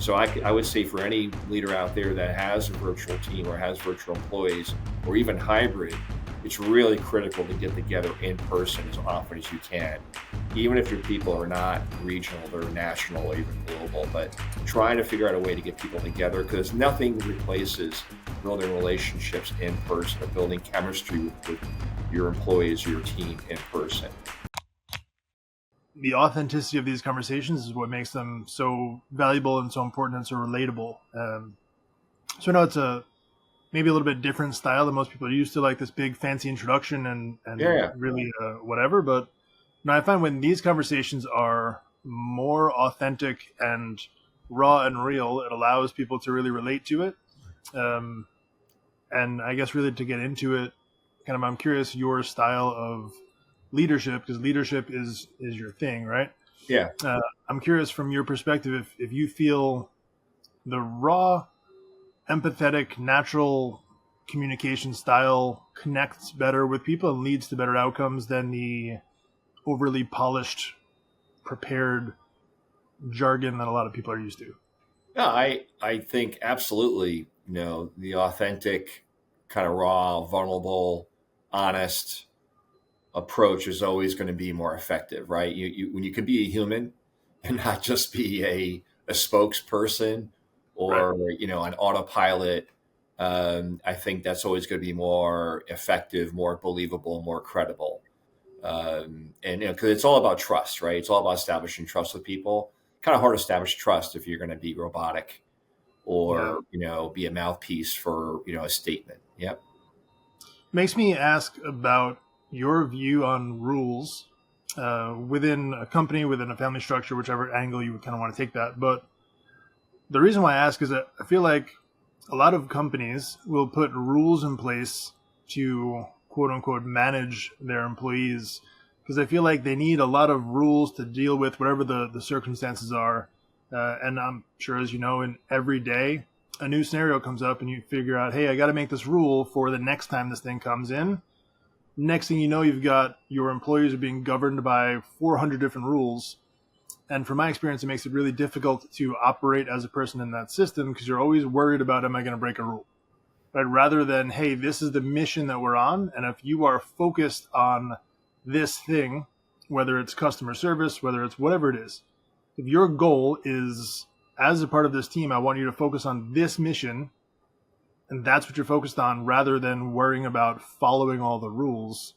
So I would say for any leader out there that has a virtual team or has virtual employees or even hybrid, it's really critical to get together in person as often as you can. Even if your people are not regional, they're national or even global, but trying to figure out a way to get people together, because nothing replaces building relationships in person or building chemistry with your employees or your team in person. The authenticity of these conversations is what makes them so valuable and so important and so relatable. So I know it's maybe a little bit different style than most people are used to, like this big fancy introduction and Yeah. really whatever. But I find when these conversations are more authentic and raw and real, it allows people to really relate to it. And I guess really to get into it, kind of, I'm curious your style of leadership, because leadership is your thing, right? Yeah. I'm curious from your perspective if you feel the raw, empathetic, natural communication style connects better with people and leads to better outcomes than the overly polished, prepared jargon that a lot of people are used to. Yeah, I think absolutely, the authentic, kind of raw, vulnerable, honest approach is always going to be more effective, right? When you can be a human and not just be a spokesperson Right. or, an autopilot, I think that's always going to be more effective, more believable, more credible. And because it's all about trust, right? It's all about establishing trust with people. Kind of hard to establish trust if you're going to be robotic Yeah. or be a mouthpiece for a statement. Yep. Makes me ask about your view on rules within a company, within a family structure, whichever angle you would kind of want to take that. But the reason why I ask is that I feel like a lot of companies will put rules in place to quote unquote manage their employees, because I feel like they need a lot of rules to deal with whatever the circumstances are. And I'm sure, as you know, in every day, a new scenario comes up and you figure out, hey, I got to make this rule for the next time this thing comes in. Next thing you know, you've got your employees are being governed by 400 different rules. And from my experience, it makes it really difficult to operate as a person in that system, because you're always worried about, am I going to break a rule? Right? Rather than, hey, this is the mission that we're on. And if you are focused on this thing, whether it's customer service, whether it's whatever it is, if your goal is, as a part of this team, I want you to focus on this mission, and that's what you're focused on, rather than worrying about following all the rules,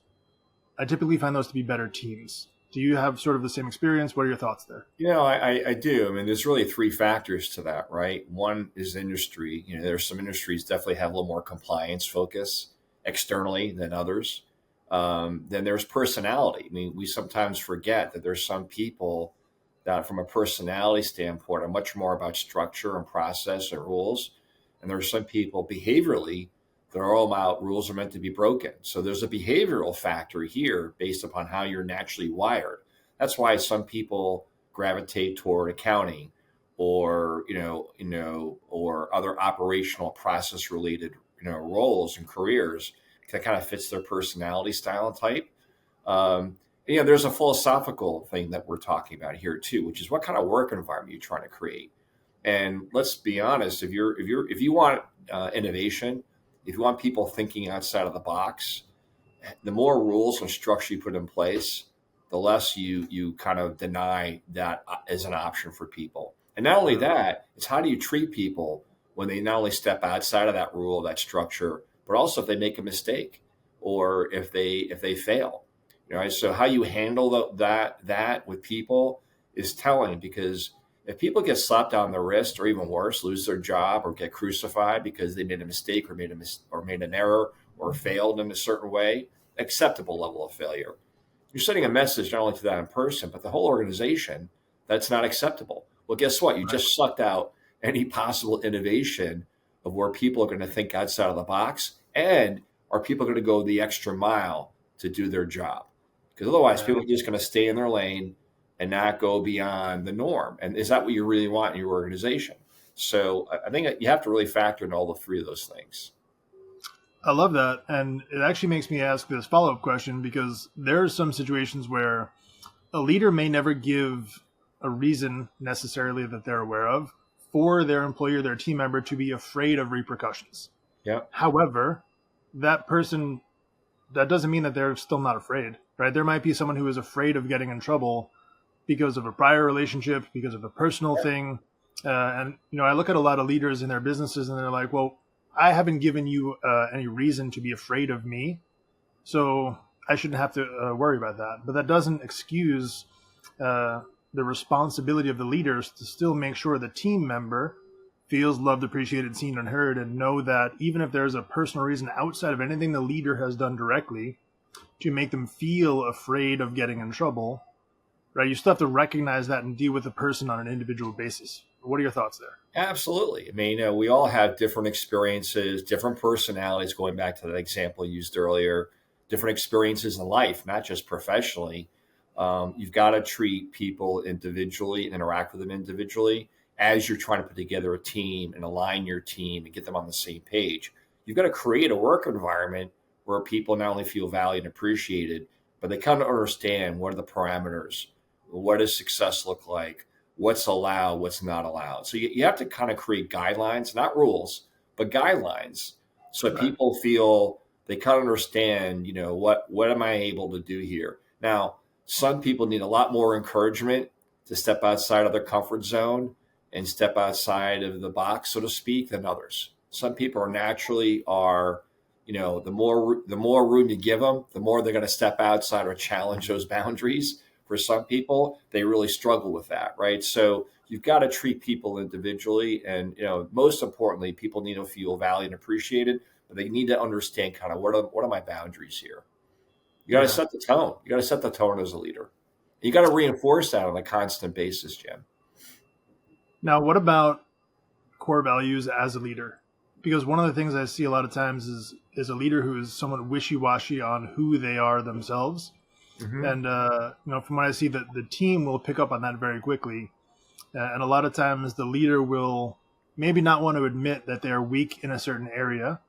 I typically find those to be better teams. Do you have sort of the same experience? What are your thoughts there? I do. I mean, there's really three factors to that, right? One is industry. There's some industries definitely have a little more compliance focus externally than others. Then there's personality. I mean, we sometimes forget that there's some people that, from a personality standpoint, are much more about structure and process and rules. And there are some people behaviorally that are all about rules are meant to be broken. So there's a behavioral factor here based upon how you're naturally wired. That's why some people gravitate toward accounting or, or other operational process related, roles and careers that kind of fits their personality style and type. There's a philosophical thing that we're talking about here too, which is what kind of work environment you're trying to create. And let's be honest, if you want innovation, if you want people thinking outside of the box, the more rules and structure you put in place, the less you kind of deny that as an option for people. And not only that, it's how do you treat people when they not only step outside of that rule, that structure, but also if they make a mistake or if they fail. Right? So how you handle that with people is telling, because if people get slapped on the wrist, or even worse, lose their job or get crucified because they made a mistake or made an error or failed in a certain way, acceptable level of failure, you're sending a message not only to that person, but the whole organization that's not acceptable. Well, guess what? You just sucked out any possible innovation of where people are going to think outside of the box, and are people going to go the extra mile to do their job? Because otherwise, people are just going to stay in their lane and not go beyond the norm. And is that what you really want in your organization? So I think you have to really factor in all the three of those things. I love that. And it actually makes me ask this follow-up question, because there are some situations where a leader may never give a reason necessarily that they're aware of for their employee or their team member to be afraid of repercussions. Yeah. However, that person, that doesn't mean that they're still not afraid, right? There might be someone who is afraid of getting in trouble because of a prior relationship, because of a personal thing. And, I look at a lot of leaders in their businesses and they're like, well, I haven't given you any reason to be afraid of me, so I shouldn't have to worry about that. But that doesn't excuse the responsibility of the leaders to still make sure the team member feels loved, appreciated, seen, and heard, and know that even if there's a personal reason outside of anything the leader has done directly to make them feel afraid of getting in trouble, right? You still have to recognize that and deal with the person on an individual basis. What are your thoughts there? Absolutely. I mean, we all have different experiences, different personalities, going back to that example you used earlier, different experiences in life, not just professionally. You've got to treat people individually and interact with them individually as you're trying to put together a team and align your team and get them on the same page. You've got to create a work environment where people not only feel valued and appreciated, but they kind of understand what are the parameters, what does success look like, what's allowed, what's not allowed. So you have to kind of create guidelines, not rules, but guidelines, so Right. people feel they kind of understand, what am I able to do here? Now, some people need a lot more encouragement to step outside of their comfort zone and step outside of the box, so to speak, than others. Some people the more room you give them, the more they're going to step outside or challenge those boundaries. For some people, they really struggle with that, right? So you've got to treat people individually, and most importantly, people need to feel valued and appreciated, but they need to understand kind of what are my boundaries here. You got to Yeah. set the tone. You got to set the tone as a leader. You got to reinforce that on a constant basis, Jim. Now, what about core values as a leader? Because one of the things I see a lot of times is a leader who is somewhat wishy-washy on who they are themselves. Mm-hmm. And from what I see, that the team will pick up on that very quickly. And a lot of times the leader will maybe not want to admit that they're weak in a certain area.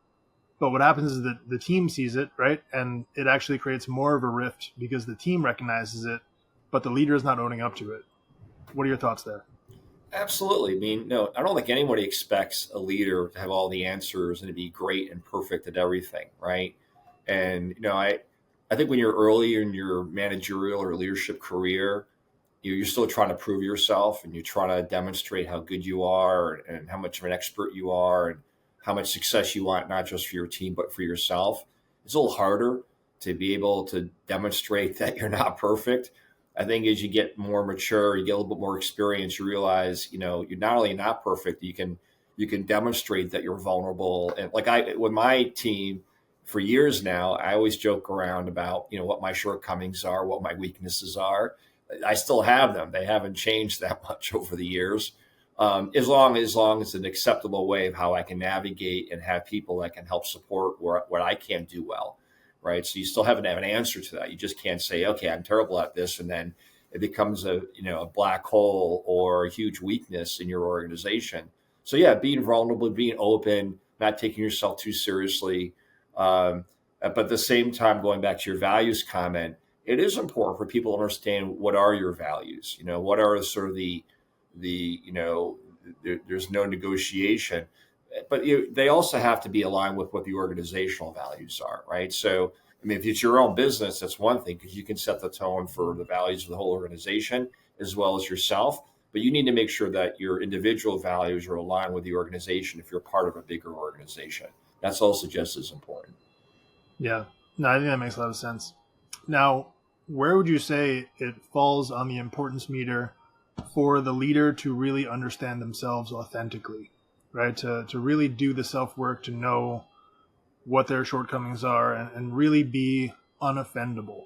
But what happens is that the team sees it, right? And it actually creates more of a rift because the team recognizes it, but the leader is not owning up to it. What are your thoughts there? Absolutely. I mean, no, I don't think anybody expects a leader to have all the answers and to be great and perfect at everything, right? And I think when you're early in your managerial or leadership career, you're still trying to prove yourself and you're trying to demonstrate how good you are and how much of an expert you are and how much success you want, not just for your team, but for yourself. It's a little harder to be able to demonstrate that you're not perfect. I think as you get more mature, you get a little bit more experience, you realize, you're not only not perfect, you can demonstrate that you're vulnerable. And like with my team for years now, I always joke around about, what my shortcomings are, what my weaknesses are. I still have them. They haven't changed that much over the years. As long as it's an acceptable way of how I can navigate and have people that can help support what I can do well, right? So you still haven't have an answer to that. You just can't say, okay, I'm terrible at this, and then it becomes a black hole or a huge weakness in your organization. So yeah, being vulnerable, being open, not taking yourself too seriously, but at the same time, going back to your values comment, it is important for people to understand what are your values. What are sort of there's no negotiation, but they also have to be aligned with what the organizational values are, right? So, I mean, if it's your own business, that's one thing because you can set the tone for the values of the whole organization as well as yourself. But you need to make sure that your individual values are aligned with the organization if you're part of a bigger organization. That's also just as important. Yeah. No, I think that makes a lot of sense. Now, where would you say it falls on the importance meter for the leader to really understand themselves authentically, right? To really do the self work, to know what their shortcomings are, and really be unoffendable.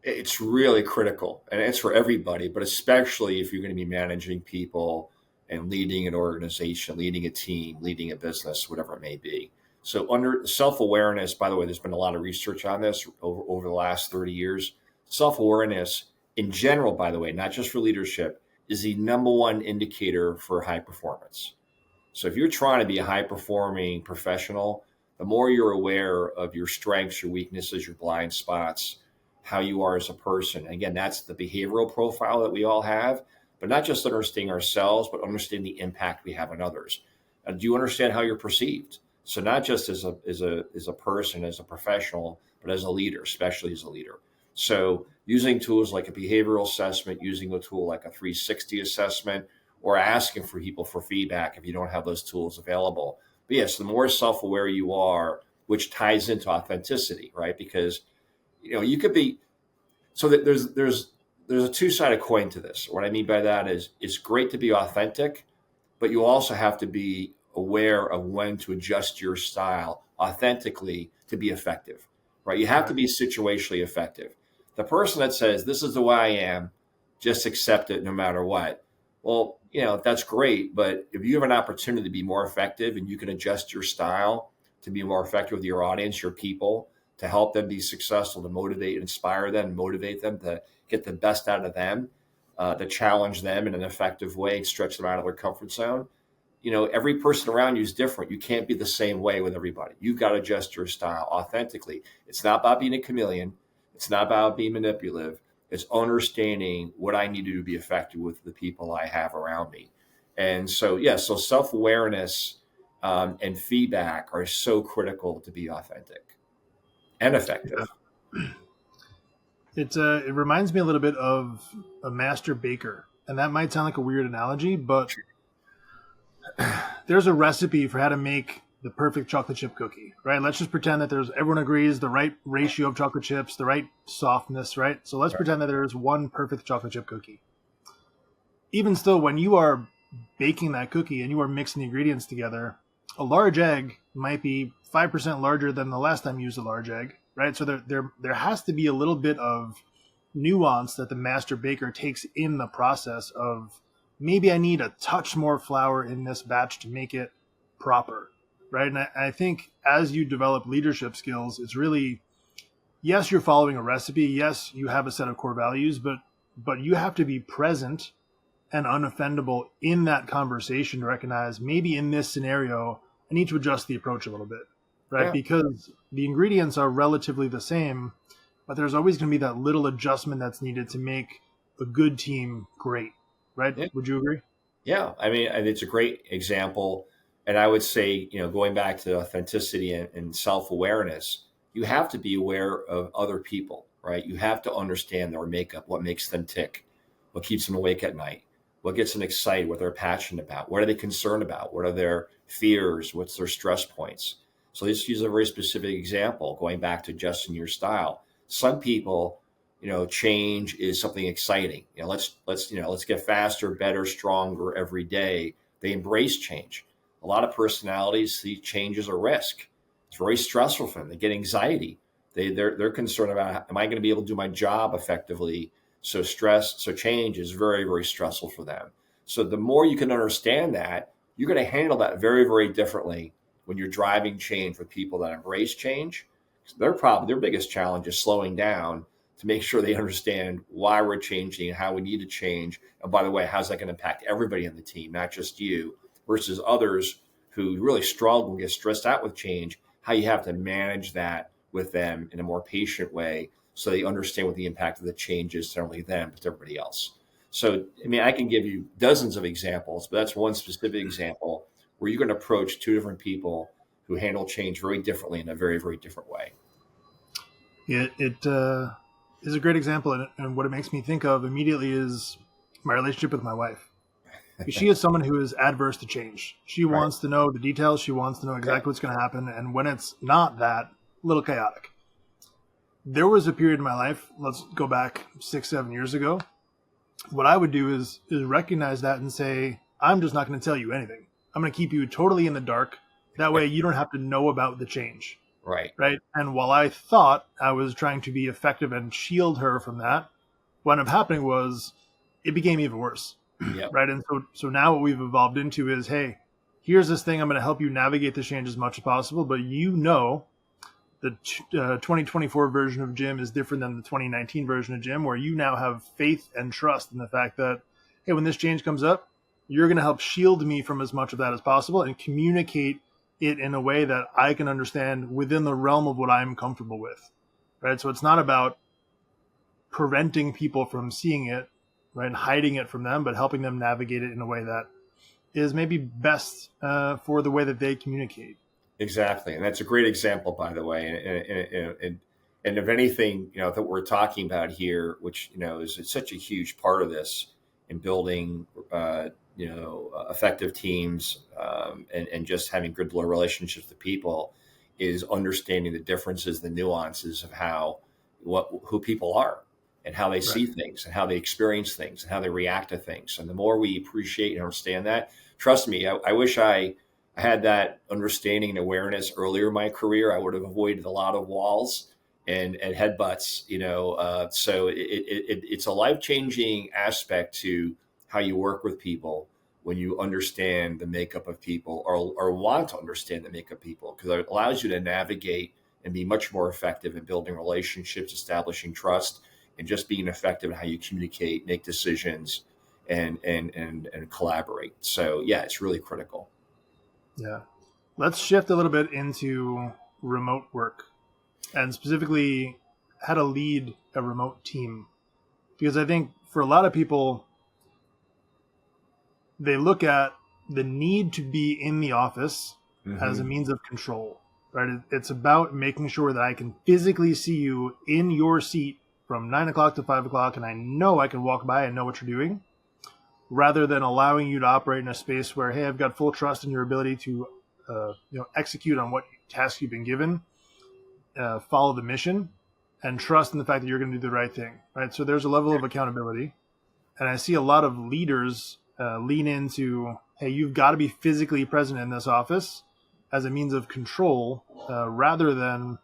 It's really critical, and it's for everybody, but especially if you're going to be managing people and leading an organization, leading a team, leading a business, whatever it may be. So under self-awareness, by the way, there's been a lot of research on this over the last 30 years. Self-awareness in general, by the way, not just for leadership, is the number one indicator for high performance. So if you're trying to be a high performing professional, the more you're aware of your strengths, your weaknesses, your blind spots, how you are as a person. Again, that's the behavioral profile that we all have. but not just understanding ourselves, but understanding the impact we have on others. Do you understand how you're perceived? So not just as a person, as a professional, but as a leader, especially as a leader. So using tools like a behavioral assessment, using a tool like a 360 assessment, or asking for people for feedback if you don't have those tools available. But yes, the more self-aware you are, which ties into authenticity, right? Because you could be so that there's a two-sided coin to this. What I mean by that is it's great to be authentic, but you also have to be aware of when to adjust your style authentically to be effective, right? You have to Right. be situationally effective. The person that says, this is the way I am, just accept it no matter what. Well, that's great. But if you have an opportunity to be more effective and you can adjust your style to be more effective with your audience, your people, to help them be successful, to motivate, inspire them, motivate them to get the best out of them, to challenge them in an effective way, stretch them out of their comfort zone. Every person around you is different. You can't be the same way with everybody. You've got to adjust your style authentically. It's not about being a chameleon. It's not about being manipulative. It's understanding what I need to do to be effective with the people I have around me. And so, so self-awareness and feedback are so critical to be authentic and effective. It reminds me a little bit of a master baker, and that might sound like a weird analogy, but there's a recipe for how to make the perfect chocolate chip cookie, right? Let's just pretend that everyone agrees the right ratio of chocolate chips, the right softness, right? So let's pretend that there's one perfect chocolate chip cookie. Even still, when you are baking that cookie and you are mixing the ingredients together, a large egg might be 5% larger than the last time you used a large egg, right? So there has to be a little bit of nuance that the master baker takes in the process of, maybe I need a touch more flour in this batch to make it proper, right? And I think as you develop leadership skills, it's really, yes, you're following a recipe. Yes, you have a set of core values, but you have to be present and unoffendable in that conversation to recognize, maybe in this scenario, I need to adjust the approach a little bit, right? Yeah. Because the ingredients are relatively the same, but there's always going to be that little adjustment that's needed to make a good team great, right? Yeah. Would you agree? Yeah. I mean, and it's a great example. And I would say, going back to authenticity and self-awareness, you have to be aware of other people, right? You have to understand their makeup, what makes them tick, what keeps them awake at night, what gets them excited, what they're passionate about, what are they concerned about, what are their fears, what's their stress points. So let's use a very specific example, going back to adjusting your style. Some people, change is something exciting. Let's get faster, better, stronger every day. They embrace change. A lot of personalities see change as a risk. It's very stressful for them. They get anxiety. They're concerned about, am I going to be able to do my job effectively? So change is very, very stressful for them. So the more you can understand that, you're going to handle that very, very differently when you're driving change with people that embrace change. Their biggest challenge is slowing down to make sure they understand why we're changing and how we need to change. And by the way, how's that going to impact everybody in the team, not just you, versus others who really struggle and get stressed out with change, how you have to manage that with them in a more patient way so they understand what the impact of the change is, not only them, but to everybody else. So, I mean, I can give you dozens of examples, but that's one specific example where you're going to approach two different people who handle change very differently in a very, very different way. It is a great example, and what it makes me think of immediately is my relationship with my wife. She is someone who is adverse to change. She Right. wants to know the details. She wants to know exactly what's going to happen. And when it's not that, a little chaotic. There was a period in my life, let's go back 6-7 years ago. What I would do is recognize that and say, I'm just not going to tell you anything. I'm going to keep you totally in the dark. That way you don't have to know about the change. Right. Right. And while I thought I was trying to be effective and shield her from that, what ended up happening was it became even worse. Yep. Right. And so now what we've evolved into is, hey, here's this thing. I'm going to help you navigate this change as much as possible. But the 2024 version of Jim is different than the 2019 version of Jim, where you now have faith and trust in the fact that, hey, when this change comes up, you're going to help shield me from as much of that as possible and communicate it in a way that I can understand within the realm of what I'm comfortable with. Right. So it's not about preventing people from seeing it. right? And hiding it from them, but helping them navigate it in a way that is maybe best for the way that they communicate. Exactly, and that's a great example, by the way. And if anything, that we're talking about here, which is it's such a huge part of this in building, effective teams, and just having good relationships with people, is understanding the differences, the nuances of who people are, and how they Right. see things, and how they experience things, and how they react to things. And the more we appreciate and understand that, trust me, I wish I had that understanding and awareness earlier in my career, I would have avoided a lot of walls and headbutts. So it's a life changing aspect to how you work with people when you understand the makeup of people, or want to understand the makeup of people, because it allows you to navigate and be much more effective in building relationships, establishing trust, and just being effective in how you communicate, make decisions, and collaborate. So yeah, it's really critical. Yeah. Let's shift a little bit into remote work and specifically how to lead a remote team. Because I think for a lot of people, they look at the need to be in the office as a Hmm. means of control, right? It's about making sure that I can physically see you in your seat from 9 o'clock to 5 o'clock, and I know I can walk by and know what you're doing, rather than allowing you to operate in a space where, hey, I've got full trust in your ability to, execute on what task you've been given, follow the mission, and trust in the fact that you're going to do the right thing, right? So there's a level of accountability, and I see a lot of leaders lean into, hey, you've got to be physically present in this office as a means of control, rather than,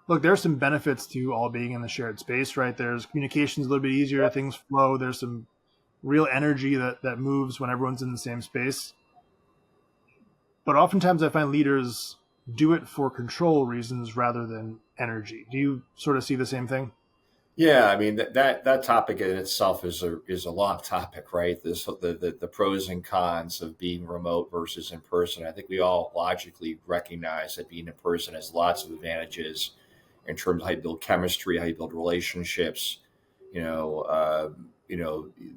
look, there's some benefits to all being in the shared space, right? There's communications a little bit easier, things flow, there's some real energy that moves when everyone's in the same space. But oftentimes I find leaders do it for control reasons rather than energy. Do you sort of see the same thing? Yeah, I mean that topic in itself is a long topic, right? The pros and cons of being remote versus in person. I think we all logically recognize that being in person has lots of advantages in terms of how you build chemistry, how you build relationships. You know, uh,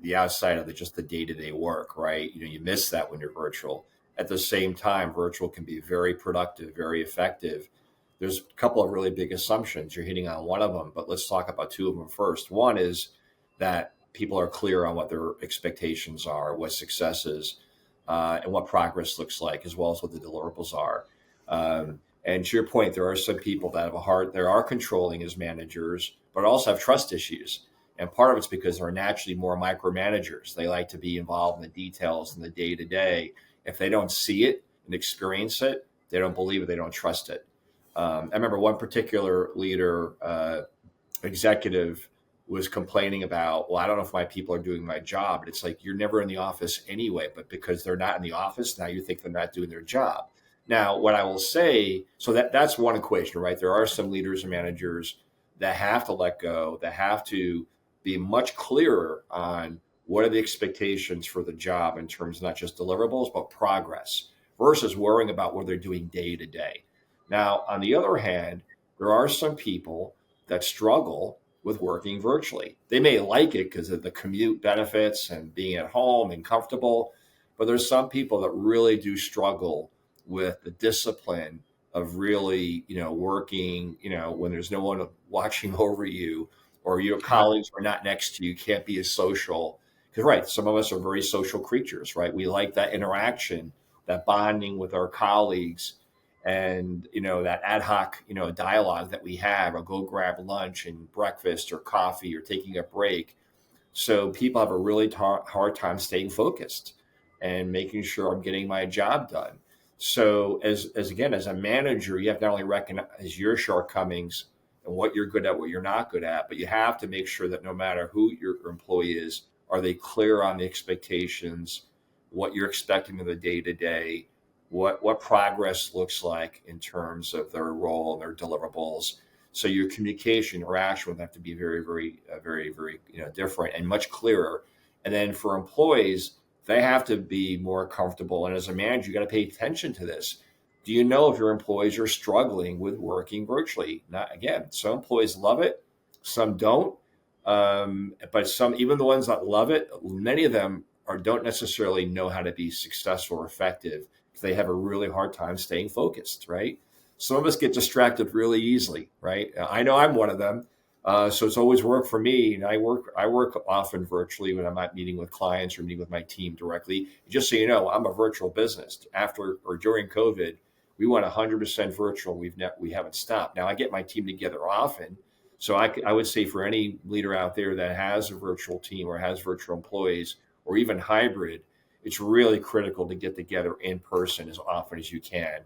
the outside of just the day to day work, right? You miss that when you're virtual. At the same time, virtual can be very productive, very effective. There's a couple of really big assumptions. You're hitting on one of them, but let's talk about two of them first. One is that people are clear on what their expectations are, what success is, and what progress looks like, as well as what the deliverables are. And to your point, there are some people that have a heart, they are controlling as managers, but also have trust issues. And part of it's because they're naturally more micromanagers. They like to be involved in the details and the day to day. If they don't see it and experience it, they don't believe it, they don't trust it. I remember one particular leader, executive, was complaining about, well, I don't know if my people are doing my job. And it's like, you're never in the office anyway, but because they're not in the office, now you think they're not doing their job. Now, what I will say, so that's one equation, right? There are some leaders and managers that have to let go, that have to be much clearer on what are the expectations for the job in terms of not just deliverables, but progress, versus worrying about what they're doing day to day. Now, on the other hand, there are some people that struggle with working virtually. They may like it because of the commute benefits and being at home and comfortable, but there's some people that really do struggle with the discipline of really, working, when there's no one watching over you, or your Right. colleagues are not next to you, can't be as social. Because, right, some of us are very social creatures, right? We like that interaction, that bonding with our colleagues, and that ad hoc dialogue that we have, or go grab lunch and breakfast or coffee or taking a break. So people have a really hard time staying focused and making sure I'm getting my job done. So as again, as a manager, you have to not only recognize your shortcomings and what you're good at, what you're not good at, but you have to make sure that no matter who your employee is, are they clear on the expectations, what you're expecting of the day to day, what progress looks like in terms of their role and their deliverables. So your communication, interaction would have to be very, very, very, very, different and much clearer. And then for employees, they have to be more comfortable. And as a manager, you got to pay attention to this. Do you know if your employees are struggling with working virtually? Not again. Some employees love it, some don't. But some, even the ones that love it, many of them don't necessarily know how to be successful or effective because they have a really hard time staying focused, right? Some of us get distracted really easily, right? I know I'm one of them. So it's always worked for me. And I work often virtually when I'm not meeting with clients or meeting with my team directly. Just so you know, I'm a virtual business. After or during COVID, we went 100% virtual. We haven't stopped. Now I get my team together often, so I would say for any leader out there that has a virtual team or has virtual employees or even hybrid, it's really critical to get together in person as often as you can,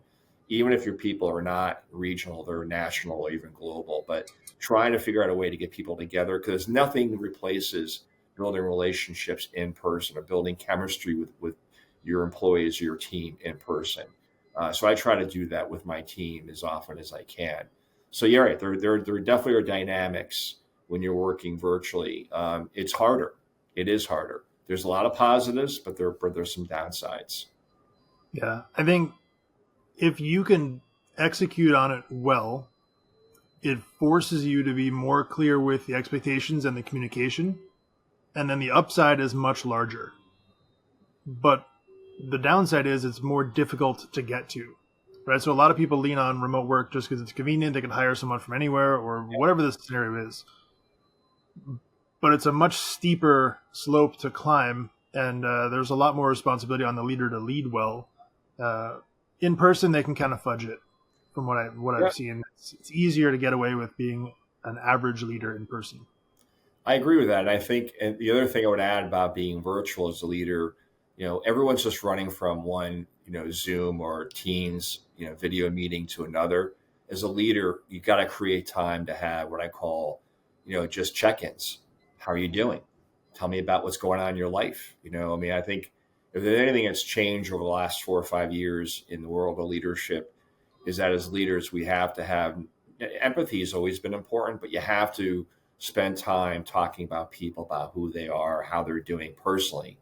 even if your people are not regional, they're national or even global. But trying to figure out a way to get people together, because nothing replaces building relationships in person or building chemistry with your employees or your team in person. So I try to do that with my team as often as I can. So you're right. There definitely are dynamics when you're working virtually. It's harder. It is harder. There's a lot of positives, but there's some downsides. Yeah. I think if you can execute on it well, it forces you to be more clear with the expectations and the communication. And then the upside is much larger. But the downside is it's more difficult to get to. Right? So a lot of people lean on remote work just because it's convenient. They can hire someone from anywhere or whatever the scenario is. But it's a much steeper slope to climb, and there's a lot more responsibility on the leader to lead well. In person, they can kind of fudge it, from what Yeah, I've seen. It's easier to get away with being an average leader in person. I agree with that. And I think, and the other thing I would add about being virtual as a leader, everyone's just running from one, Zoom or Teams, video meeting to another. As a leader, you got to create time to have what I call, just check-ins. How are you doing? Tell me about what's going on in your life. I mean, I think if there's anything that's changed over the last 4 or 5 years in the world of leadership, is that as leaders, we have to have empathy has always been important, but you have to spend time talking about people, about who they are, how they're doing personally.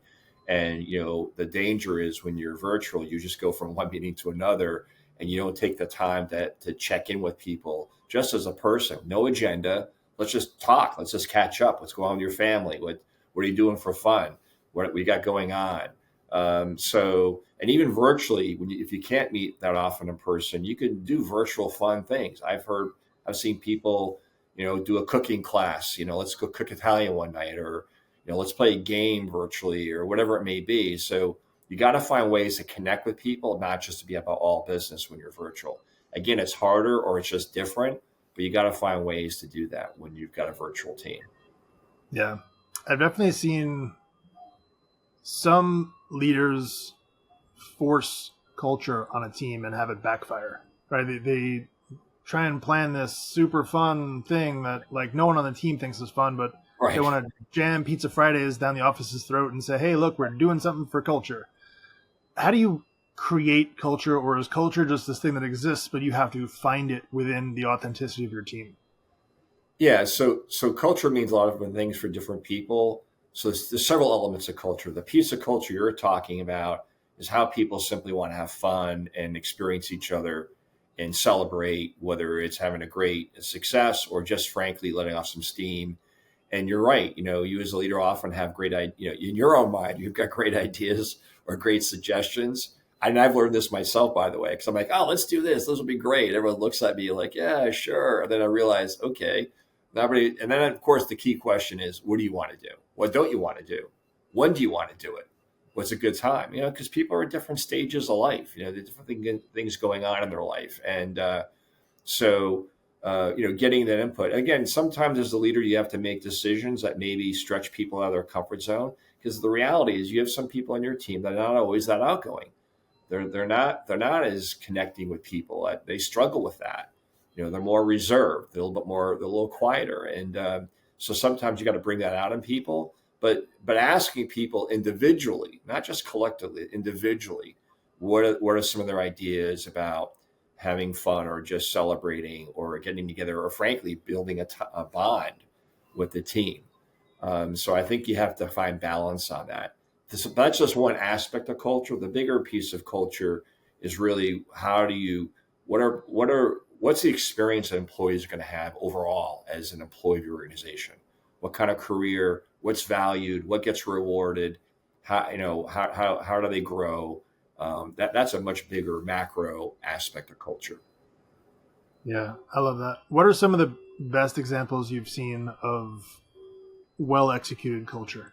And, the danger is when you're virtual, you just go from one meeting to another and you don't take the time to check in with people just as a person, no agenda. Let's just talk. Let's just catch up. What's going on with your family? What are you doing for fun? What we got going on? And even virtually, if you can't meet that often in person, you can do virtual fun things. I've seen people, do a cooking class. Let's go cook Italian one night, or let's play a game virtually, or whatever it may be. So you got to find ways to connect with people, not just to be about all business when you're virtual. Again, it's harder or it's just different, but you got to find ways to do that when you've got a virtual team. Yeah. I've definitely seen some leaders force culture on a team and have it backfire. Right? They try and plan this super fun thing that like no one on the team thinks is fun, but they Right. want to jam Pizza Fridays down the office's throat and say, "Hey, look, we're doing something for culture." How do you create culture, or is culture just this thing that exists, but you have to find it within the authenticity of your team? Yeah, so culture means a lot of different things for different people. So there's several elements of culture. The piece of culture you're talking about is how people simply want to have fun and experience each other and celebrate, whether it's having a great success or just frankly letting off some steam. And you're right, you as a leader often have great, in your own mind, you've got great ideas or great suggestions. And I've learned this myself, by the way, because I'm like, oh, let's do this. This will be great. Everyone looks at me like, yeah, sure. And then I realize, okay, nobody. And then, of course, the key question is, what do you want to do? What don't you want to do? When do you want to do it? What's a good time? Because people are at different stages of life. There's different things going on in their life, and getting that input. Again, sometimes as a leader, you have to make decisions that maybe stretch people out of their comfort zone. Because the reality is, you have some people on your team that are not always that outgoing. They're not as connecting with people. They struggle with that. They're more reserved. They're a little quieter, and so sometimes you got to bring that out in people. But asking people individually, not just collectively, individually, what are some of their ideas about having fun or just celebrating or getting together or frankly building a bond with the team. So I think you have to find balance on that. That's just one aspect of culture. The bigger piece of culture is really how do you what's the experience that employees are going to have overall as an employee of your organization? what kind of career, what's valued, what gets rewarded, how do they grow? That's a much bigger macro aspect of culture. Yeah, I love that. What are some of the best examples you've seen of well executed culture?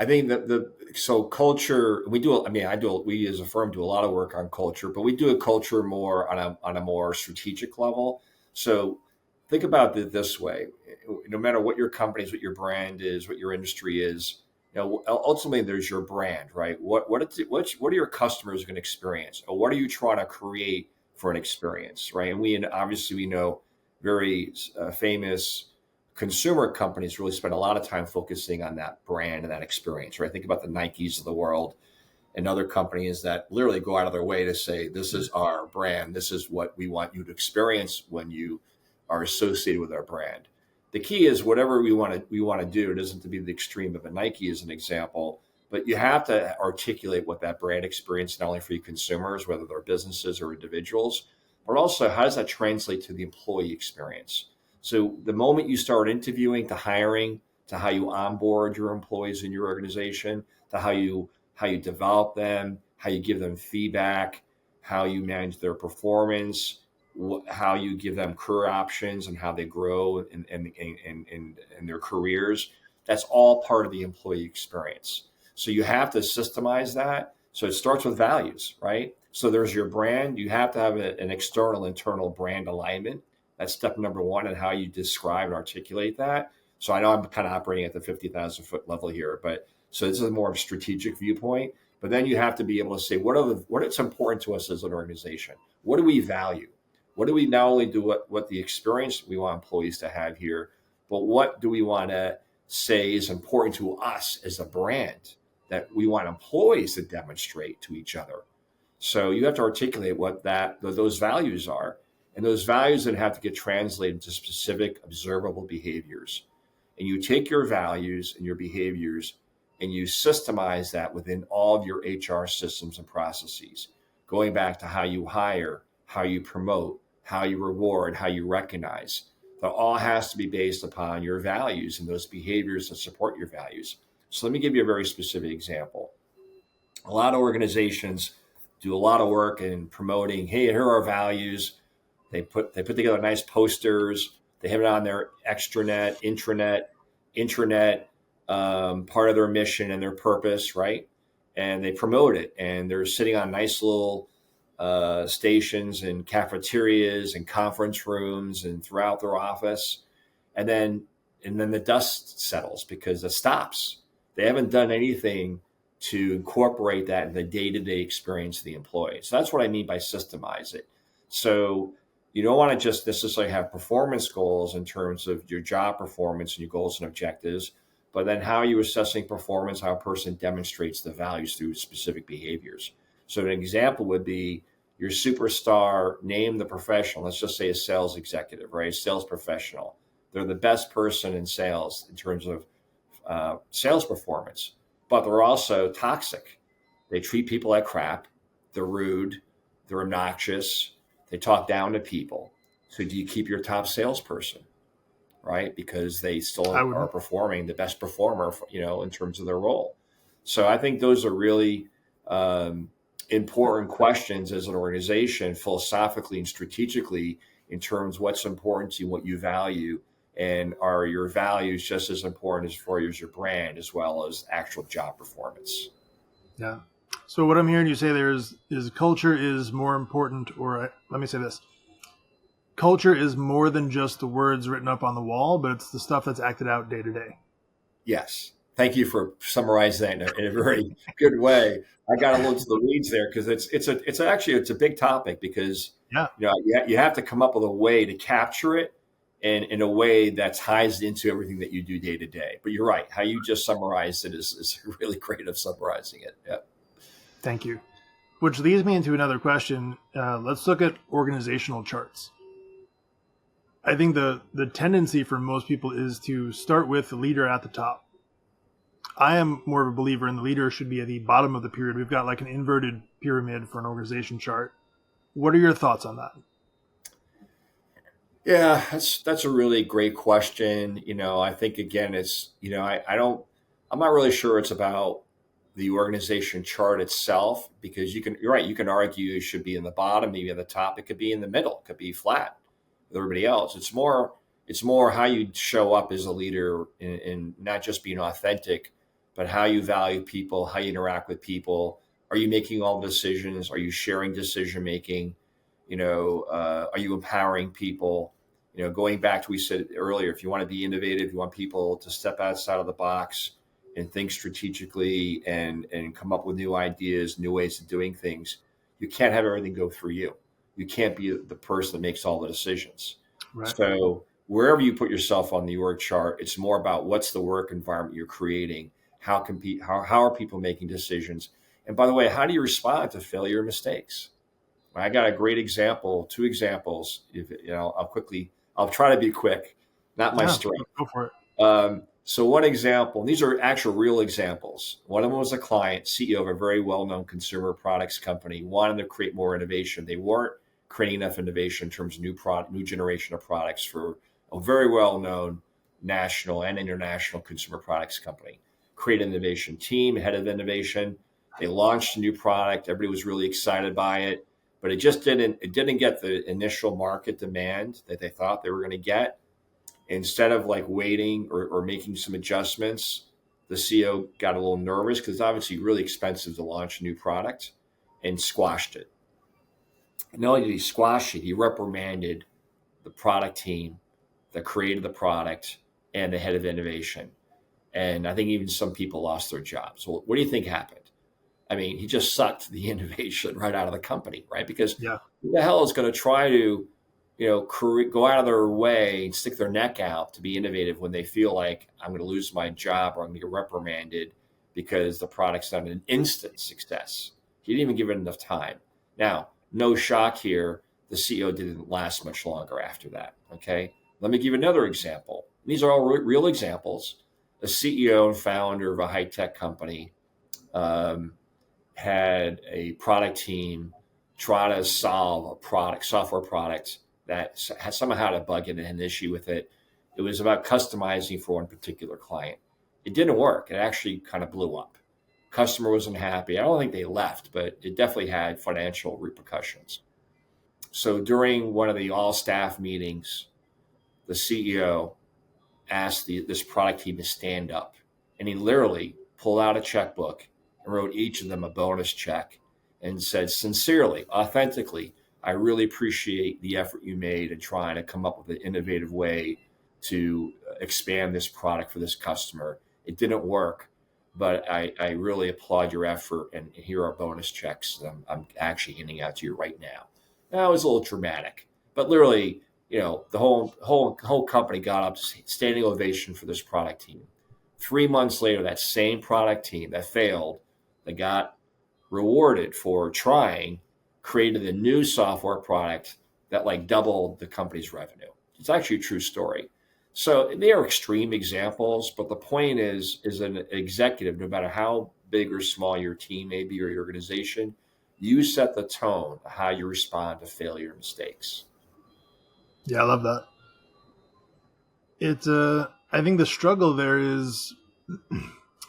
I think that so culture, we do, I mean, we as a firm do a lot of work on culture, but we do a culture more on a more strategic level. So think about it this way: no matter what your company is, what your brand is, what your industry is, ultimately there's your brand, right? What are your customers going to experience, or what are you trying to create for an experience, right? And obviously we know very famous consumer companies really spend a lot of time focusing on that brand and that experience, right? Think about the Nikes of the world and other companies that literally go out of their way to say, this is our brand. This is what we want you to experience when you are associated with our brand. The key is whatever we want to do. It doesn't have to be the extreme of a Nike as an example, but you have to articulate what that brand experience, not only for you consumers, whether they're businesses or individuals, but also how does that translate to the employee experience? So the moment you start interviewing to hiring, to how you onboard your employees in your organization, to how you develop them, how you give them feedback, how you manage their performance, how you give them career options and how they grow in their careers. That's all part of the employee experience. So you have to systemize that. So it starts with values, right? So there's your brand. You have to have an external, internal brand alignment. That's step number one, and how you describe and articulate that. So I know I'm kind of operating at the 50,000 foot level here, but so this is a more strategic viewpoint. But then you have to be able to say what is important to us as an organization. What do we value? What do we not only do what the experience we want employees to have here, but what do we want to say is important to us as a brand that we want employees to demonstrate to each other? So you have to articulate what those values are. And those values then have to get translated into specific observable behaviors. And you take your values and your behaviors and you systemize that within all of your HR systems and processes, going back to how you hire, how you promote, how you reward, how you recognize. That all has to be based upon your values and those behaviors that support your values. So let me give you a very specific example. A lot of organizations do a lot of work in promoting, hey, here are our values. They put together nice posters. They have it on their extranet, intranet, part of their mission and their purpose, right? And they promote it. And they're sitting on nice little stations and cafeterias and conference rooms and throughout their office. And then the dust settles because it stops. They haven't done anything to incorporate that in the day-to-day experience of the employee. So that's what I mean by systemize it. So you don't want to just necessarily have performance goals in terms of your job performance and your goals and objectives, but then how are you assessing performance, how a person demonstrates the values through specific behaviors. So an example would be your superstar, name the professional. Let's just say a sales executive, right? A sales professional. They're the best person in sales in terms of sales performance, but they're also toxic. They treat people like crap. They're rude. They're obnoxious. They talk down to people. So do you keep your top salesperson, right? Because they I still are wouldn't. performing the best performer, in terms of their role. So I think those are really important questions as an organization, philosophically and strategically, in terms of what's important to you, what you value, and are your values just as important as far as your brand, as well as actual job performance. Yeah. So what I'm hearing you say there is culture is more important, or let me say this: culture is more than just the words written up on the wall, but it's the stuff that's acted out day to day. Yes. Thank you for summarizing that in a very good way. I got a little to the weeds there because it's a big topic because Yeah. you have to come up with a way to capture it and in a way that ties into everything that you do day to day. But you're right. How you just summarized it is really great of summarizing it. Yeah. Thank you. Which leads me into another question. Let's look at organizational charts. I think the tendency for most people is to start with the leader at the top. I am more of a believer in the leader should be at the bottom of the pyramid. We've got like an inverted pyramid for an organization chart. What are your thoughts on that? Yeah, that's a really great question. I think again, it's I'm not really sure it's about the organization chart itself because you're right, you can argue it should be in the bottom, maybe at the top, it could be in the middle, it could be flat with everybody else. It's more how you show up as a leader in not just being authentic, but how you value people, how you interact with people. Are you making all the decisions? Are you sharing decision making? Are you empowering people? Going back to we said earlier, if you want to be innovative, you want people to step outside of the box and think strategically and come up with new ideas, new ways of doing things. You can't have everything go through you. You can't be the person that makes all the decisions. Right. So wherever you put yourself on the org chart, it's more about what's the work environment you're creating. How are people making decisions? And by the way, how do you respond to failure and mistakes? I got a great example, two examples. If I'll try to be quick, not my Yeah, strength. go for it. So one example, and these are actual real examples. One of them was a client, CEO of a very well-known consumer products company, wanted to create more innovation. They weren't creating enough innovation in terms of new generation of products for a very well-known national and international consumer products company. Create an innovation team, head of innovation. They launched a new product. Everybody was really excited by it, but it didn't get the initial market demand that they thought they were going to get. Instead of like waiting or making some adjustments, the CEO got a little nervous because it's obviously really expensive to launch a new product and squashed it. And not only did he squash it, he reprimanded the product team that created the product and the head of innovation. And I think even some people lost their jobs. Well, what do you think happened? I mean, he just sucked the innovation right out of the company, right? Because Yeah. who the hell is going to try to, go out of their way and stick their neck out to be innovative when they feel like I'm going to lose my job or I'm going to get reprimanded because the product's not an instant success. He didn't even give it enough time. Now, no shock here. The CEO didn't last much longer after that. Okay. Let me give another example. These are all real examples. A CEO and founder of a high tech company um, had a product team try to solve a software product that had somehow had a bug in it, an issue with it. It was about customizing for one particular client. It didn't work. It actually kind of blew up. Customer wasn't happy. I don't think they left, but it definitely had financial repercussions. So during one of the all staff meetings, the CEO asked this product team to stand up. And he literally pulled out a checkbook and wrote each of them a bonus check and said, sincerely, authentically, I really appreciate the effort you made in trying to come up with an innovative way to expand this product for this customer. It didn't work, but I really applaud your effort. And here are bonus checks that I'm actually handing out to you right now. That was a little dramatic, but literally, the whole company got up, standing ovation for this product team. 3 months later, that same product team that failed, that got rewarded for trying, created a new software product that like doubled the company's revenue. It's actually a true story. So they are extreme examples, but the point is an executive, no matter how big or small your team may be or your organization, you set the tone of how you respond to failure and mistakes. Yeah, I love that. I think the struggle there is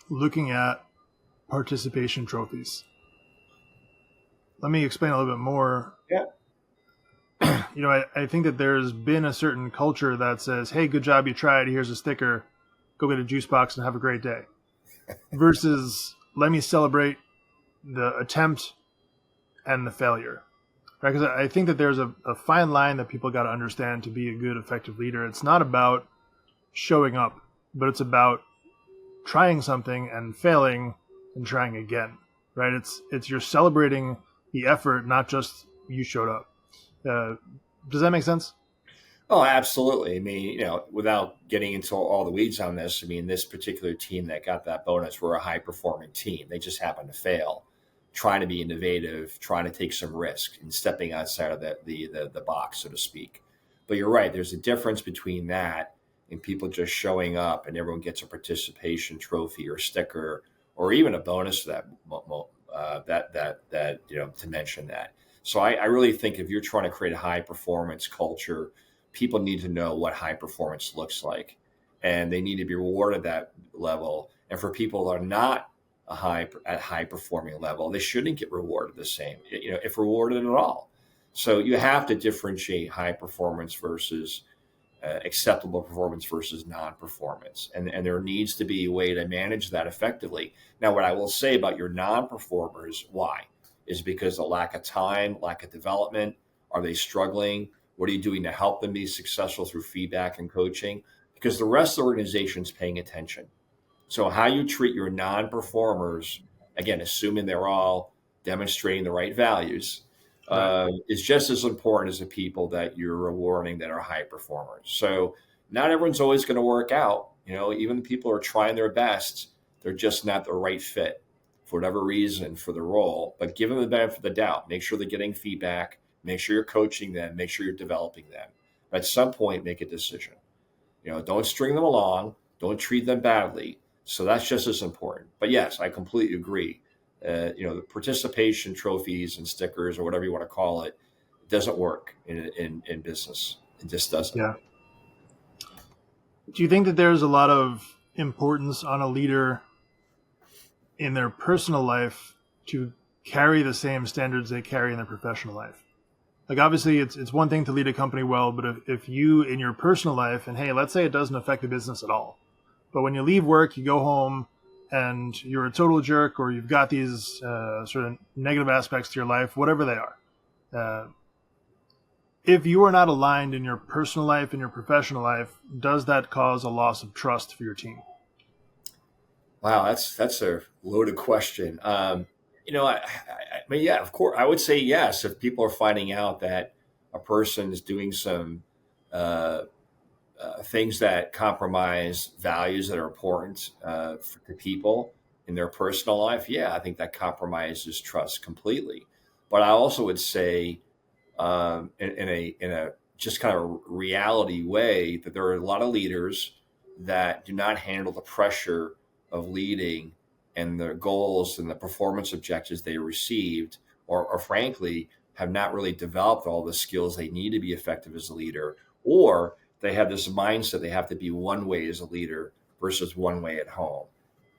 looking at participation trophies. Let me explain a little bit more. Yeah. I think that there's been a certain culture that says, hey, good job, you tried, here's a sticker, go get a juice box and have a great day. Versus, let me celebrate the attempt and the failure. Right? Because I think that there's a fine line that people got to understand to be a good, effective leader. It's not about showing up, but it's about trying something and failing and trying again. Right? It's you're celebrating the effort, not just you showed up. Does that make sense? Oh, absolutely. I mean, without getting into all the weeds on this, I mean, this particular team that got that bonus were a high performing team. They just happened to fail, trying to be innovative, trying to take some risk and stepping outside of the box, so to speak. But you're right. There's a difference between that and people just showing up and everyone gets a participation trophy or sticker or even a bonus for that to mention that. So I really think if you're trying to create a high performance culture, people need to know what high performance looks like, and they need to be rewarded at that level. And for people that are not at high performing level, they shouldn't get rewarded the same, if rewarded at all. So you have to differentiate high performance versus acceptable performance versus non-performance. And there needs to be a way to manage that effectively. Now, what I will say about your non-performers, why? Is because of lack of time, lack of development. Are they struggling? What are you doing to help them be successful through feedback and coaching? Because the rest of the organization is paying attention. So how you treat your non-performers, again, assuming they're all demonstrating the right values, is just as important as the people that you're rewarding that are high performers. So not everyone's always going to work out. Even the people who are trying their best, they're just not the right fit for whatever reason for the role. But give them the benefit of the doubt. Make sure they're getting feedback. Make sure you're coaching them. Make sure you're developing them. At some point, make a decision. Don't string them along. Don't treat them badly. So that's just as important. But yes, I completely agree. The participation trophies and stickers or whatever you want to call it doesn't work in business. It just doesn't. Yeah. Do you think that there's a lot of importance on a leader in their personal life to carry the same standards they carry in their professional life? Like, obviously, it's one thing to lead a company well, but if you, in your personal life, and hey, let's say it doesn't affect the business at all, but when you leave work, you go home, and you're a total jerk, or you've got these sort of negative aspects to your life, whatever they are. If you are not aligned in your personal life and your professional life, does that cause a loss of trust for your team? Wow, that's a loaded question. I mean, yeah, of course, I would say yes. If people are finding out that a person is doing some things that compromise values that are important to people in their personal life, yeah, I think that compromises trust completely. But I also would say, in a just kind of reality way, that there are a lot of leaders that do not handle the pressure of leading and the goals and the performance objectives they received, or frankly, have not really developed all the skills they need to be effective as a leader, or they have this mindset they have to be one way as a leader versus one way at home.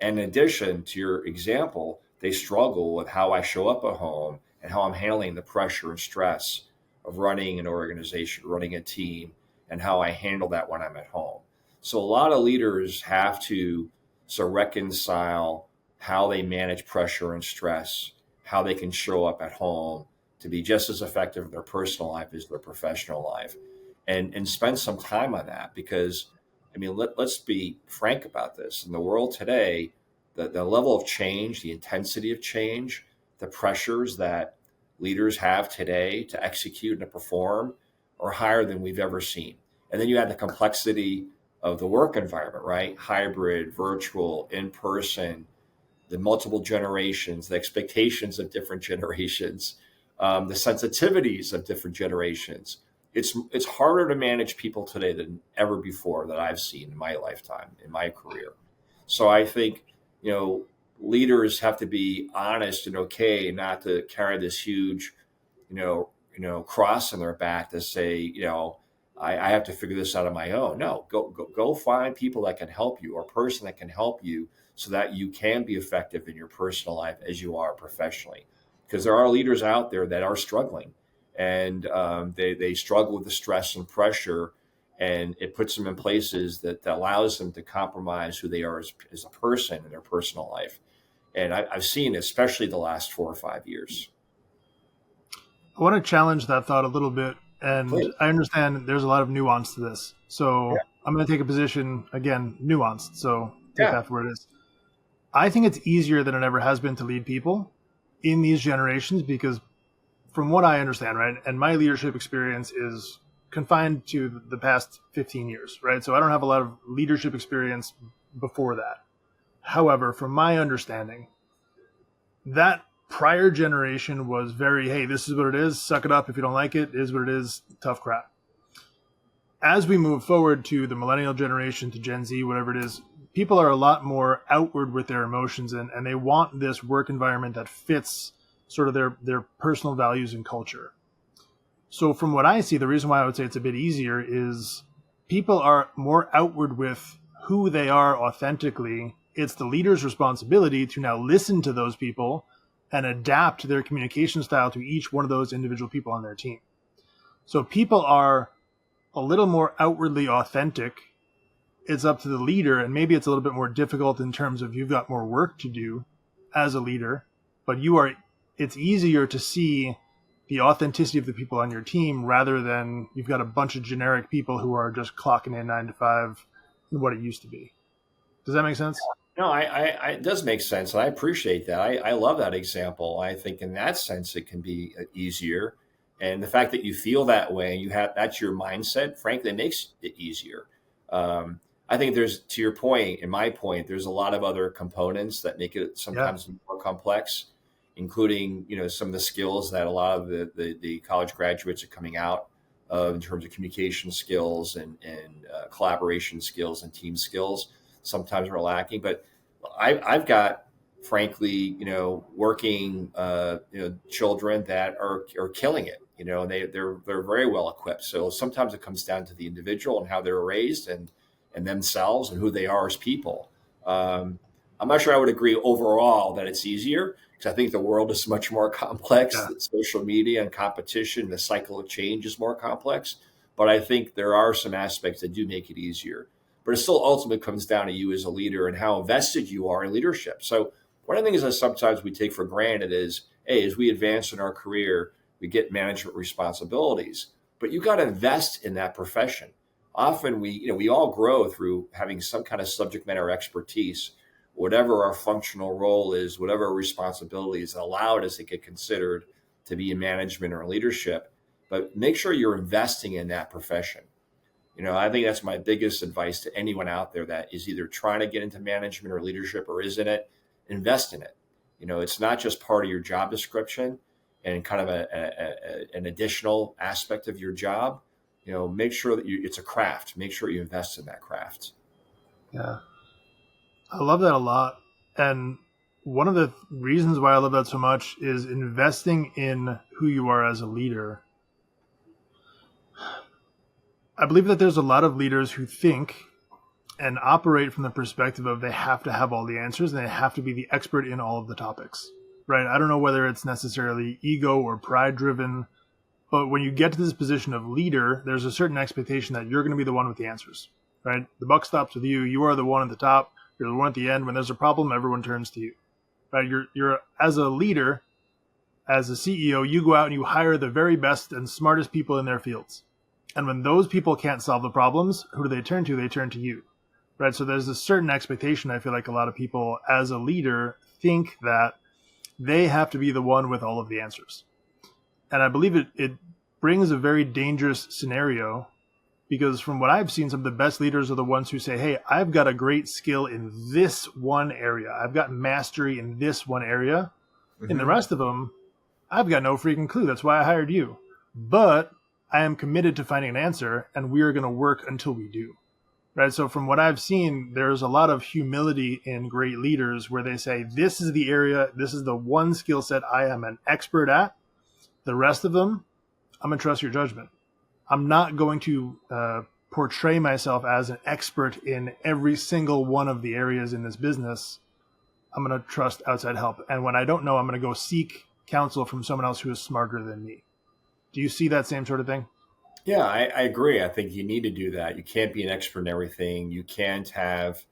And in addition to your example, they struggle with how I show up at home and how I'm handling the pressure and stress of running an organization, running a team, and how I handle that when I'm at home. So a lot of leaders have to reconcile how they manage pressure and stress, how they can show up at home to be just as effective in their personal life as their professional life, and spend some time on that. Because, I mean, let's be frank about this. In the world today, the level of change, the intensity of change, the pressures that leaders have today to execute and to perform are higher than we've ever seen. And then you add the complexity of the work environment, right? Hybrid, virtual, in person, the multiple generations, the expectations of different generations, the sensitivities of different generations. It's harder to manage people today than ever before that I've seen in my lifetime, in my career. So I think, leaders have to be honest and okay not to carry this huge, cross on their back to say, I have to figure this out on my own. No, go find people that can help you, or a person that can help you, so that you can be effective in your personal life as you are professionally. Because there are leaders out there that are struggling, and they struggle with the stress and pressure, and it puts them in places that allows them to compromise who they are as a person in their personal life. And I've seen, especially the last 4 or 5 years. I want to challenge that thought a little bit. And Please. I understand there's a lot of nuance to this. So Yeah. I'm going to take a position, again, nuanced. So take Yeah. that for what it is. I think it's easier than it ever has been to lead people in these generations, because from what I understand, right, and my leadership experience is confined to the past 15 years, right? So I don't have a lot of leadership experience before that. However, from my understanding, that prior generation was very, hey, this is what it is, suck it up. If you don't like it, it is what it is, tough crap. As we move forward to the millennial generation, to Gen Z, whatever it is, people are a lot more outward with their emotions, and they want this work environment that fits sort of their personal values and culture. So from what I see, the reason why I would say it's a bit easier is people are more outward with who they are authentically. It's the leader's responsibility to now listen to those people and adapt their communication style to each one of those individual people on their team. So people are a little more outwardly authentic. It's up to the leader, and maybe it's a little bit more difficult in terms of you've got more work to do as a leader, but it's easier to see the authenticity of the people on your team rather than you've got a bunch of generic people who are just clocking in 9 to 5 and what it used to be. Does that make sense? No, it does make sense, and I appreciate that. I love that example. I think in that sense it can be easier, and the fact that you feel that way and you have that's your mindset, frankly, it makes it easier. I think there's, to your point, and my point, there's a lot of other components that make it Yeah. sometimes more complex, including some of the skills that a lot of the college graduates are coming out of in terms of communication skills and collaboration skills and team skills. Sometimes we're lacking, but I've got, frankly, working, children that are killing it. And they're very well equipped. So sometimes it comes down to the individual and how they're raised and themselves and who they are as people. I'm not sure I would agree overall that it's easier because I think the world is much more complex. Yeah. That social media and competition, the cycle of change is more complex. But I think there are some aspects that do make it easier. But it still ultimately comes down to you as a leader and how invested you are in leadership. So one of the things that sometimes we take for granted is, hey, as we advance in our career, we get management responsibilities. But you got to invest in that profession. Often we all grow through having some kind of subject matter expertise, whatever our functional role is, whatever our responsibilities allowed us to get considered to be in management or leadership. But make sure you're investing in that profession. I think that's my biggest advice to anyone out there that is either trying to get into management or leadership or is in it. Invest in it. It's not just part of your job description and kind of an additional aspect of your job. Make sure that it's a craft. Make sure you invest in that craft. Yeah. I love that a lot. And one of the reasons why I love that so much is investing in who you are as a leader. I believe that there's a lot of leaders who think and operate from the perspective of they have to have all the answers and they have to be the expert in all of the topics, right? I don't know whether it's necessarily ego or pride driven, but when you get to this position of leader, there's a certain expectation that you're going to be the one with the answers, right? The buck stops with you. You are the one at the top. You're the one at the end. When there's a problem, everyone turns to you, right? You're as a leader, as a CEO, you go out and you hire the very best and smartest people in their fields. And when those people can't solve the problems, who do they turn to? They turn to you, right? So there's a certain expectation. I feel like a lot of people as a leader think that they have to be the one with all of the answers. And I believe it brings a very dangerous scenario because from what I've seen, some of the best leaders are the ones who say, hey, I've got a great skill in this one area. I've got mastery in this one area. Mm-hmm. In the rest of them, I've got no freaking clue. That's why I hired you. But I am committed to finding an answer, and we are going to work until we do. Right? So from what I've seen, there's a lot of humility in great leaders where they say, this is the area, this is the one skill set I am an expert at. The rest of them, I'm going to trust your judgment. I'm not going to portray myself as an expert in every single one of the areas in this business. I'm going to trust outside help. And when I don't know, I'm going to go seek counsel from someone else who is smarter than me. Do you see that same sort of thing? Yeah, I agree. I think you need to do that. You can't be an expert in everything. You can't have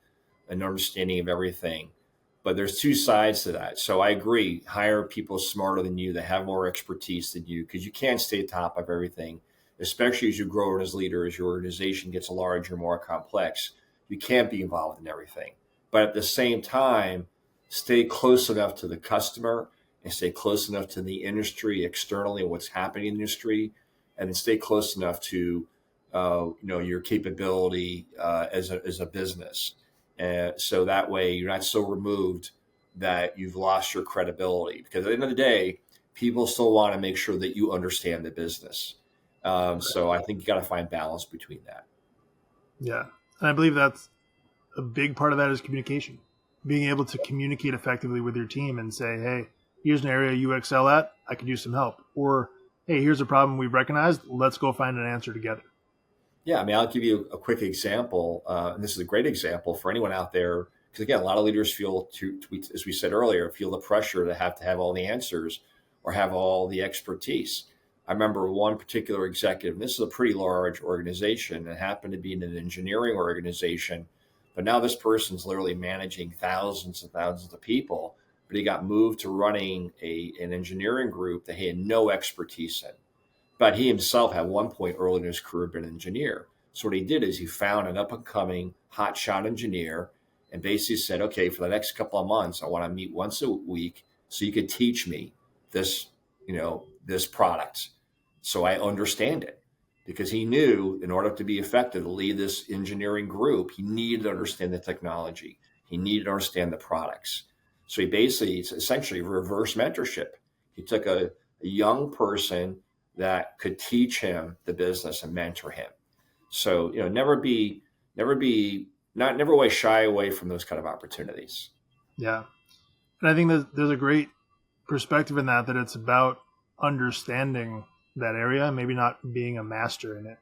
an understanding of everything. But there's two sides to that. So I agree. Hire people smarter than you that have more expertise than you because you can't stay top of everything, especially as you grow as a leader, as your organization gets larger, more complex. You can't be involved in everything. But at the same time, stay close enough to the customer and stay close enough to the industry externally, what's happening in the industry, and then stay close enough to your capability as a business. And so that way you're not so removed that you've lost your credibility. Because at the end of the day, people still want to make sure that you understand the business. So I think you got to find balance between that. Yeah. And I believe that's a big part of that is communication. Being able to communicate effectively with your team and say, hey, here's an area you excel at. I could use some help. Or hey, here's a problem we've recognized. Let's go find an answer together. Yeah, I mean, I'll give you a quick example, and this is a great example for anyone out there. Because again, a lot of leaders feel, as we said earlier, feel the pressure to have all the answers or have all the expertise. I remember one particular executive, and this is a pretty large organization. It happened to be in an engineering organization, but now this person's literally managing thousands and thousands of people. But he got moved to running an engineering group that he had no expertise in. But he himself at one point early in his career been an engineer. So what he did is he found an up and coming hotshot engineer and basically said, okay, for the next couple of months, I want to meet once a week so you could teach me this, this product so I understand it. Because he knew in order to be effective to lead this engineering group, he needed to understand the technology. He needed to understand the products. So it's essentially reverse mentorship. He took a young person that could teach him the business and mentor him. So, never always shy away from those kind of opportunities. Yeah. And I think that there's a great perspective in that it's about understanding that area, maybe not being a master in it.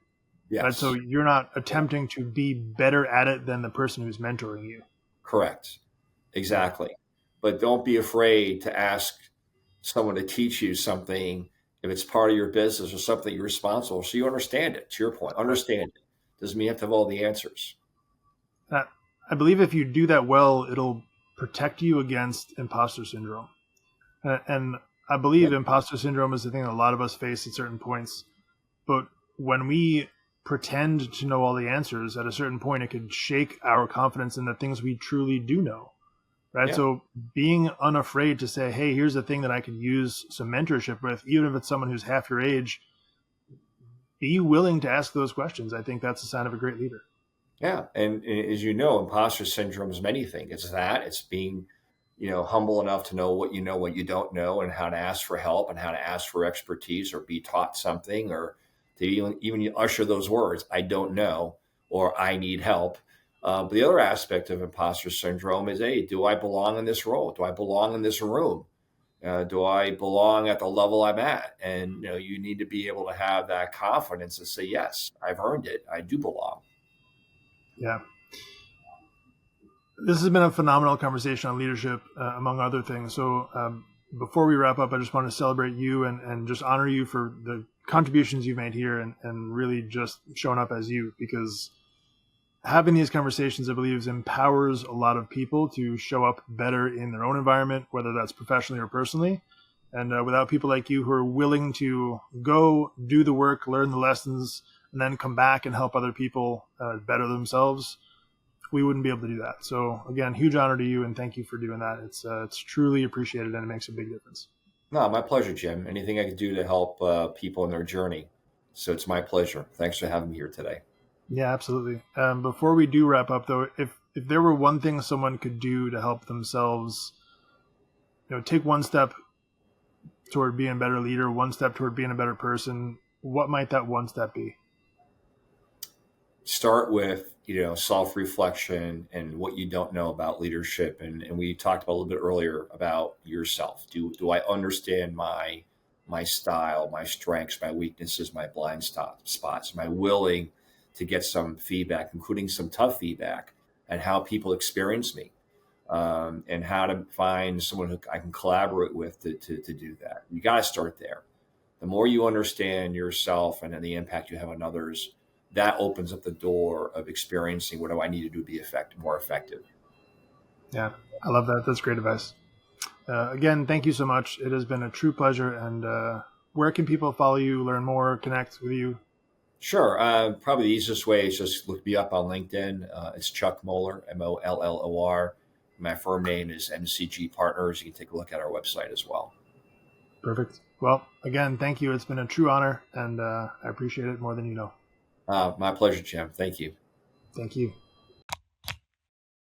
Yes. Right? So you're not attempting to be better at it than the person who's mentoring you. Correct. Exactly. But don't be afraid to ask someone to teach you something if it's part of your business or something you're responsible for, so you understand it. To your point, understand it. Doesn't mean you have to have all the answers. I believe if you do that well, it'll protect you against imposter syndrome. And I believe imposter syndrome is the thing that a lot of us face at certain points. But when we pretend to know all the answers, at a certain point, it could shake our confidence in the things we truly do know. Right. Yeah. So being unafraid to say, hey, here's a thing that I could use some mentorship with, even if it's someone who's half your age, be willing to ask those questions. I think that's a sign of a great leader. Yeah. And as you know, imposter syndrome is many things. It's being, humble enough to know what you don't know, and how to ask for help and how to ask for expertise or be taught something, or to even usher those words, I don't know, or I need help. But the other aspect of imposter syndrome is, hey, do I belong in this role? Do I belong in this room? Do I belong at the level I'm at? And, you need to be able to have that confidence to say, yes, I've earned it. I do belong. Yeah. This has been a phenomenal conversation on leadership, among other things. So before we wrap up, I just want to celebrate you and just honor you for the contributions you've made here and really just showing up as you, because having these conversations, I believe, empowers a lot of people to show up better in their own environment, whether that's professionally or personally. And without people like you who are willing to go do the work, learn the lessons, and then come back and help other people better themselves, we wouldn't be able to do that. So again, huge honor to you, and thank you for doing that. It's truly appreciated, and it makes a big difference. No, my pleasure, Jim. Anything I can do to help people in their journey. So it's my pleasure. Thanks for having me here today. Yeah, absolutely. Before we do wrap up, though, if there were one thing someone could do to help themselves, take one step toward being a better leader, one step toward being a better person, what might that one step be? Start with, self-reflection and what you don't know about leadership. And we talked about a little bit earlier about yourself. Do I understand my style, my strengths, my weaknesses, my blind spots? Am I willing to get some feedback, including some tough feedback, and how people experience me, and how to find someone who I can collaborate with to do that? You got to start there. The more you understand yourself and the impact you have on others, that opens up the door of experiencing what do I need to do to be more effective. Yeah, I love that. That's great advice. Again, thank you so much. It has been a true pleasure. And where can people follow you, learn more, connect with you? Sure. Probably the easiest way is just look me up on LinkedIn. It's Chuck Mollor, Mollor. My firm name is MCG Partners. You can take a look at our website as well. Perfect. Well, again, thank you. It's been a true honor, and I appreciate it more than you know. My pleasure, Jim. Thank you. Thank you.